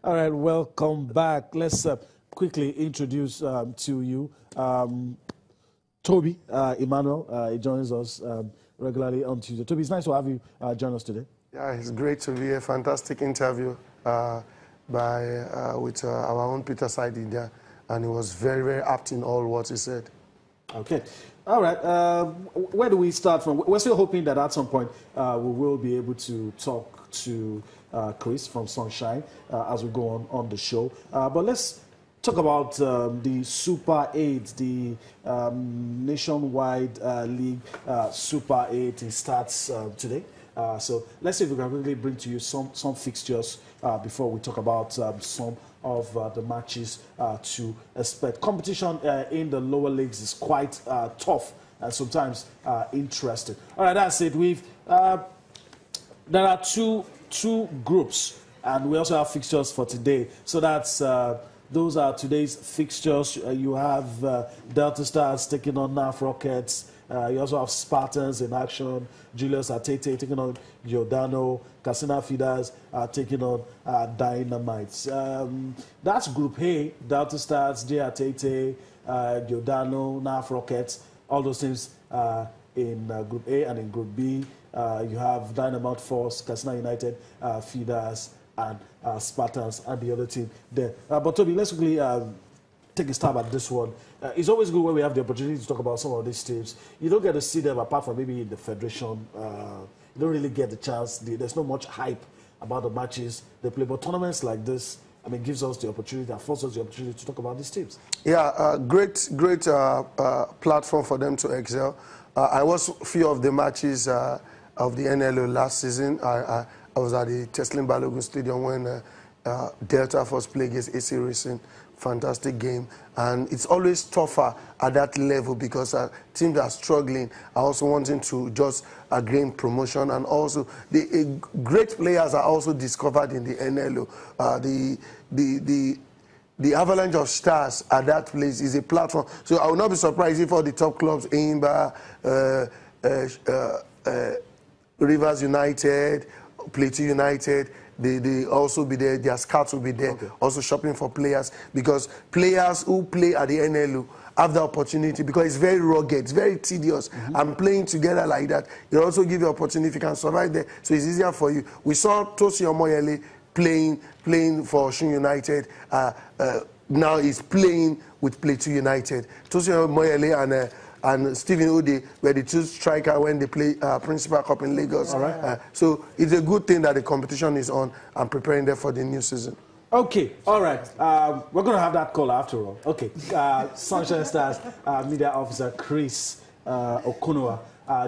All right, welcome back. Let's quickly introduce to you Toby Emmanuel. He joins us regularly on Tuesday. Toby, it's nice to have you join us today. Yeah, it's great to be a fantastic interview with our own Peter Side India, and he was very, very apt in all what he said. Okay. All right. Where do we start from? We're still hoping that at some point we will be able to talk to Chris from Sunshine as we go on the show. But let's talk about the Super 8, the nationwide league Super 8. It starts today. So let's see if we can really bring to you some fixtures before we talk about some of the matches to expect. Competition in the lower leagues is quite tough and sometimes interesting. All right, that's it. There are two groups, and we also have fixtures for today. So that's those are today's fixtures. You have Delta Stars taking on NAF Rockets. You also have Spartans in action. Julius Atete taking on Giordano. Casina Feeders taking on Dynamites. That's Group A. Delta Stars, J Atete, Giordano, NAF Rockets. All those teams in Group A, and in Group B, you have Dynamite Force, Casina United, Feeders, and Spartans, and the other team there. But Toby, let's quickly take a stab at this one. It's always good when we have the opportunity to talk about some of these teams. You don't get to see them apart from maybe in the Federation. You don't really get the chance. There's not much hype about the matches they play. But tournaments like this, I mean, gives us the opportunity, forces us the opportunity to talk about these teams. Yeah, great platform for them to excel. I watched a few of the matches of the NLO last season. I was at the Teslin Balogun Stadium when Delta Force played against AC Racing. Fantastic game, and it's always tougher at that level because teams are struggling, are also wanting to just gain promotion, and also the great players are also discovered in the NLO. The avalanche of stars at that place is a platform. So I will not be surprised if all the top clubs, Imba, Rivers United, Plateau United, they also be there, their scouts will be there, also shopping for players, because players who play at the NLU have the opportunity, because it's very rugged, it's very tedious, and playing together like that, it also gives you opportunity if you can survive there, so it's easier for you. We saw Tosi Omoyele playing for Osun United, now he's playing with Plateau United. Tosi Omoyele and Stephen Ode were the two strikers when they play Principal Cup in Lagos. So it's a good thing that the competition is on and preparing them for the new season. Okay, all right. We're going to have that call after all. Okay, Sunshine Stars Media Officer Chris Okunua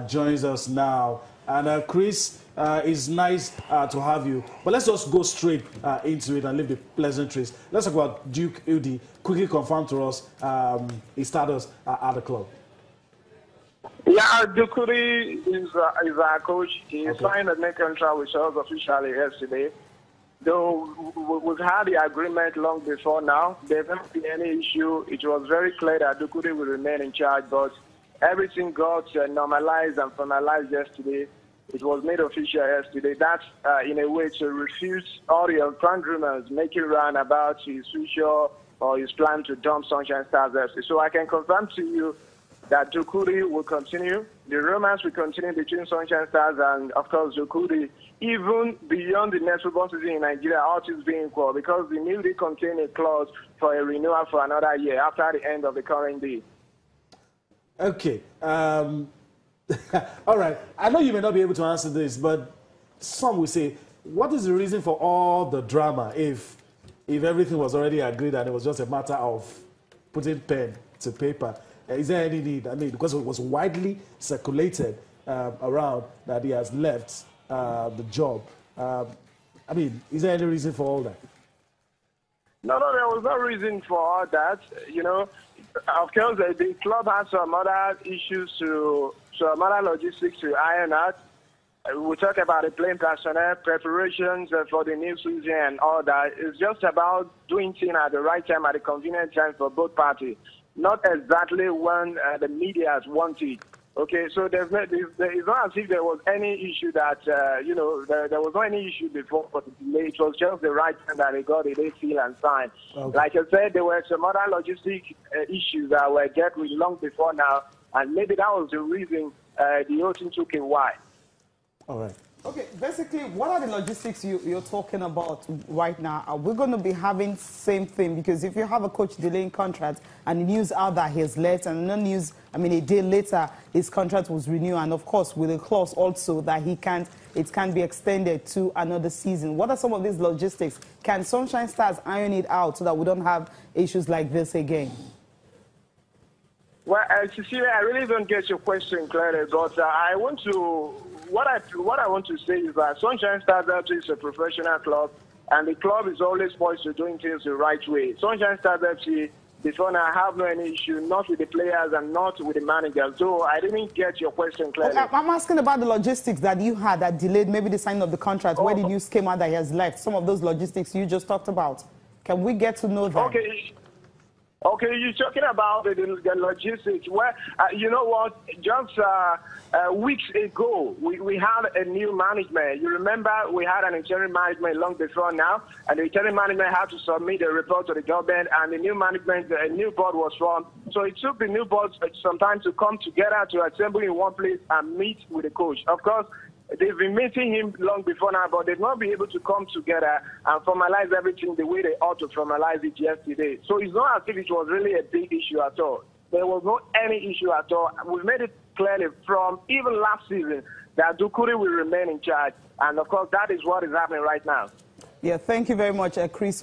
joins us now. And Chris, it's nice to have you. But let's just go straight into it and leave the pleasantries. Let's talk about Duke Udi. Quickly confirm to us his status at the club. Yeah, Dukuri is our coach. He signed a new contract with us officially yesterday. Though we've had the agreement long before now, there's not been any issue. It was very clear that Dukuri will remain in charge, but everything got normalized and finalized yesterday. It was made official yesterday. That's in a way to refute all the unfounded rumors making round about his future or his plan to dump Sunshine Stars FC. So I can confirm to you that Dukuri will continue. The romance will continue between Sunshine Stars and, of course, Dukuri, even beyond the next football season in Nigeria, all things being equal, because the new league contains a clause for a renewal for another year after the end of the current deal. Okay. All right. I know you may not be able to answer this, but some will say, what is the reason for all the drama if everything was already agreed and it was just a matter of putting pen to paper? Is there any need? I mean, because it was widely circulated around that he has left the job. I mean, is there any reason for all that? No, there was no reason for all that. You know, of course, the club has some other issues some other logistics to iron out. We talk about the playing personnel, preparations for the new season and all that. It's just about doing things at the right time, at a convenient time for both parties. Not exactly when the media has wanted. Okay, so it's not as if there was any issue that, there was no any issue before for the delay. It was just the right time that they got it, they seal and sign. Okay. Like I said, there were some other logistic issues that were dealt with long before now, and maybe that was the reason the whole thing took a while. All right. Okay, basically, what are the logistics you're talking about right now? Are we going to be having same thing? Because if you have a coach delaying contract and the news out that he has left, and no news, a day later, his contract was renewed, and of course, with a clause also that it can be extended to another season. What are some of these logistics? Can Sunshine Stars iron it out so that we don't have issues like this again? Well, Cecilia, I really don't get your question clearly, but I want to. What I want to say is that Sunshine Stars FC is a professional club, and the club is always poised to doing things the right way. Sunshine Stars FC, before now, I have no any issue, not with the players and not with the managers. So I didn't get your question clearly. Okay, I'm asking about the logistics that you had that delayed maybe the signing of the contract, where the news came out that he has left. Some of those logistics you just talked about. Can we get to know that? Okay, you're talking about the logistics. Well, you know what? Just weeks ago, we had a new management. You remember we had an interim management long before now, and the interim management had to submit a report to the government, and the new management, a new board was formed. So it took the new board some time to come together to assemble in one place and meet with the coach. Of course, they've been meeting him long before now, but they've not been able to come together and formalize everything the way they ought to formalize it yesterday. So it's not as if it was really a big issue at all. There was no any issue at all. We made it clearly from even last season that Dukuri will remain in charge. And, of course, that is what is happening right now. Yeah, thank you very much, Chris.